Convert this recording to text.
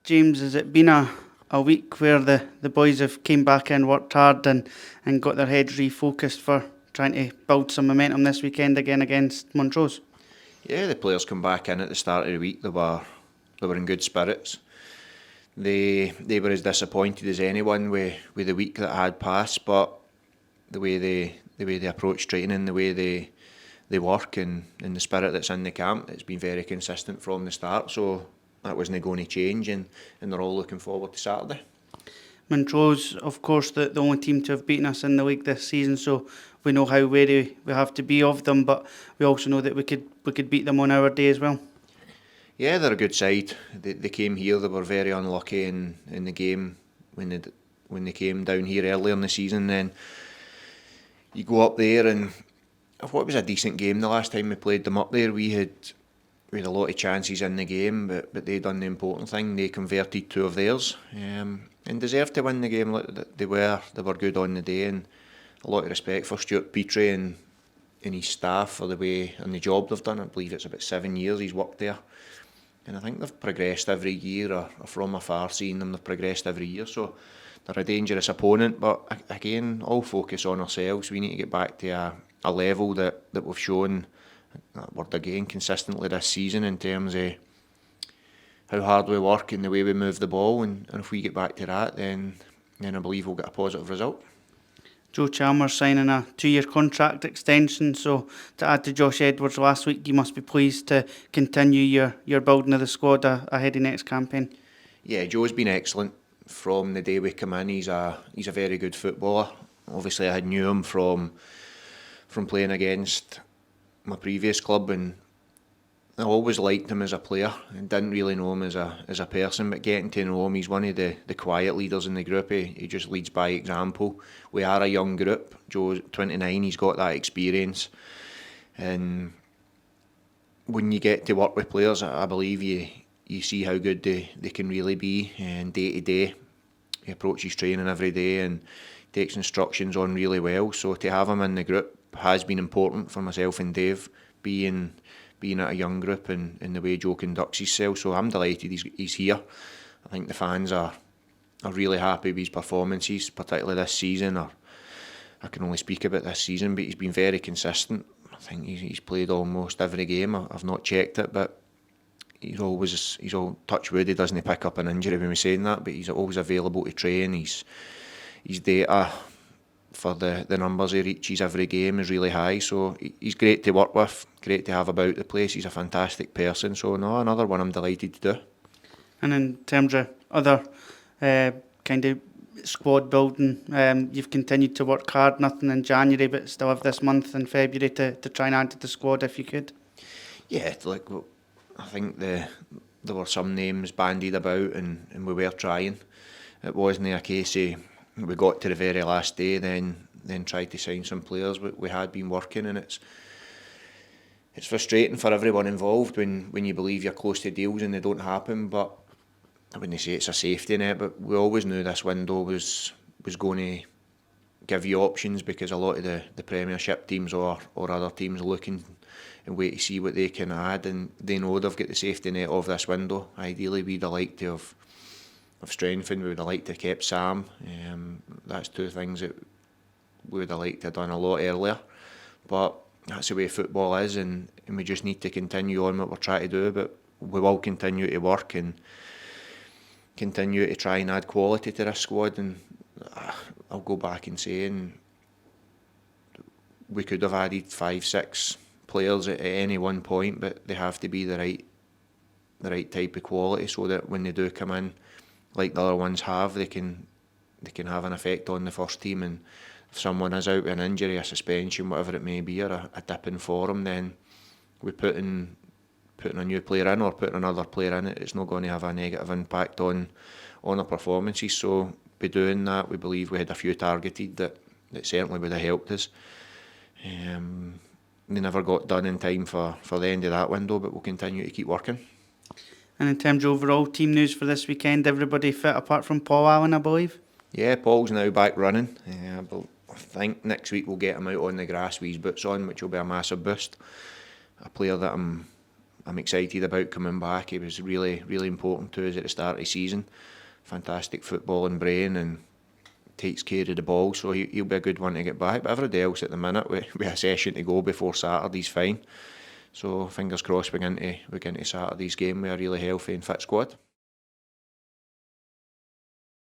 James, has it been a week where the boys have came back in, worked hard and got their heads refocused for trying to build some momentum this weekend again against Montrose? Yeah, the players come back in at the start of the week. They were in good spirits. They were as disappointed as anyone with the week that had passed, but the way they approach training, the way they work, and the spirit that's in the camp, it's been very consistent from the start. So that wasn't going to change, and they're all looking forward to Saturday. Montrose, of course, the only team to have beaten us in the league this season, so we know how wary we have to be of them, but we also know that we could beat them on our day as well. Yeah, they're a good side. They came here. They were very unlucky in the game when they came down here earlier in the season. Then you go up there, and I thought it was a decent game the last time we played them up there. We had a lot of chances in the game, but they done the important thing. They converted two of theirs, and deserved to win the game. They were good on the day, and a lot of respect for Stuart Petrie and his staff for the way and the job they've done. I believe it's about 7 years he's worked there, and I think they've progressed every year. Or from afar seeing them, they've progressed every year. So they're a dangerous opponent, but again, all focus on ourselves. We need to get back to a level that we've shown that word again consistently this season in terms of how hard we work and the way we move the ball, and if we get back to that, then I believe we'll get a positive result. Joe Chalmers signing a 2-year contract extension, so to add to Josh Edwards last week, you must be pleased to continue your building of the squad ahead of next campaign. Yeah, Joe's been excellent from the day we come in. He's a very good footballer. Obviously, I had knew him from playing against my previous club, and I always liked him as a player and didn't really know him as a person, but getting to know him, he's one of the quiet leaders in the group. He just leads by example. We are a young group. Joe's 29, he's got that experience, and when you get to work with players, I believe you see how good they can really be, and day to day he approaches training every day and takes instructions on really well. So to have him in the group has been important for myself and Dave, being at a young group and the way Joe conducts himself. So I'm delighted he's here. I think the fans are really happy with his performances, particularly this season. Or I can only speak about this season, but he's been very consistent. I think he's played almost every game. I've not checked it, but he's all touch wood. He doesn't pick up an injury when we're saying that, but he's always available to train. His data for the numbers he reaches every game is really high, so he's great to work with, great to have about the place. He's a fantastic person, so no, another one I'm delighted to do. And in terms of other kind of squad building, you've continued to work hard, nothing in January, but still have this month in February to try and add to the squad if you could. Yeah, I think there were some names bandied about, and we were trying. It wasn't a case of we got to the very last day, then tried to sign some players. We had been working, and it's frustrating for everyone involved when you believe you're close to deals and they don't happen. But I wouldn't say it's a safety net, but we always knew this window was going to give you options, because a lot of the Premiership teams or other teams are looking and wait to see what they can add, and they know they've got the safety net of this window. Ideally, we'd have liked to have strengthened. We would have liked to have kept Sam. That's two things that we would have liked to have done a lot earlier, but that's the way football is, and we just need to continue on what we're trying to do. But we will continue to work and continue to try and add quality to this squad. And I'll go back and saying we could have added 5-6 players at any one point, but they have to be the right type of quality, so that when they do come in, like the other ones have, they can have an effect on the first team. And if someone is out with an injury, a suspension, whatever it may be, or a dip in form, then we putting a new player in or putting another player in, it's not going to have a negative impact on our performances. So by doing that, we believe we had a few targeted that certainly would have helped us. They never got done in time for the end of that window, but we'll continue to keep working. And in terms of overall team news for this weekend, everybody fit apart from Paul Allen, I believe? Yeah, Paul's now back running. But I think next week we'll get him out on the grass with his boots on, which will be a massive boost. A player that I'm I'm excited about coming back. He was really, really important to us at the start of the season. Fantastic footballing brain and takes care of the ball, so he'll be a good one to get back. But everybody else at the minute, with a session to go before Saturday's fine. So fingers crossed we get into Saturday's game with a really healthy and fit squad.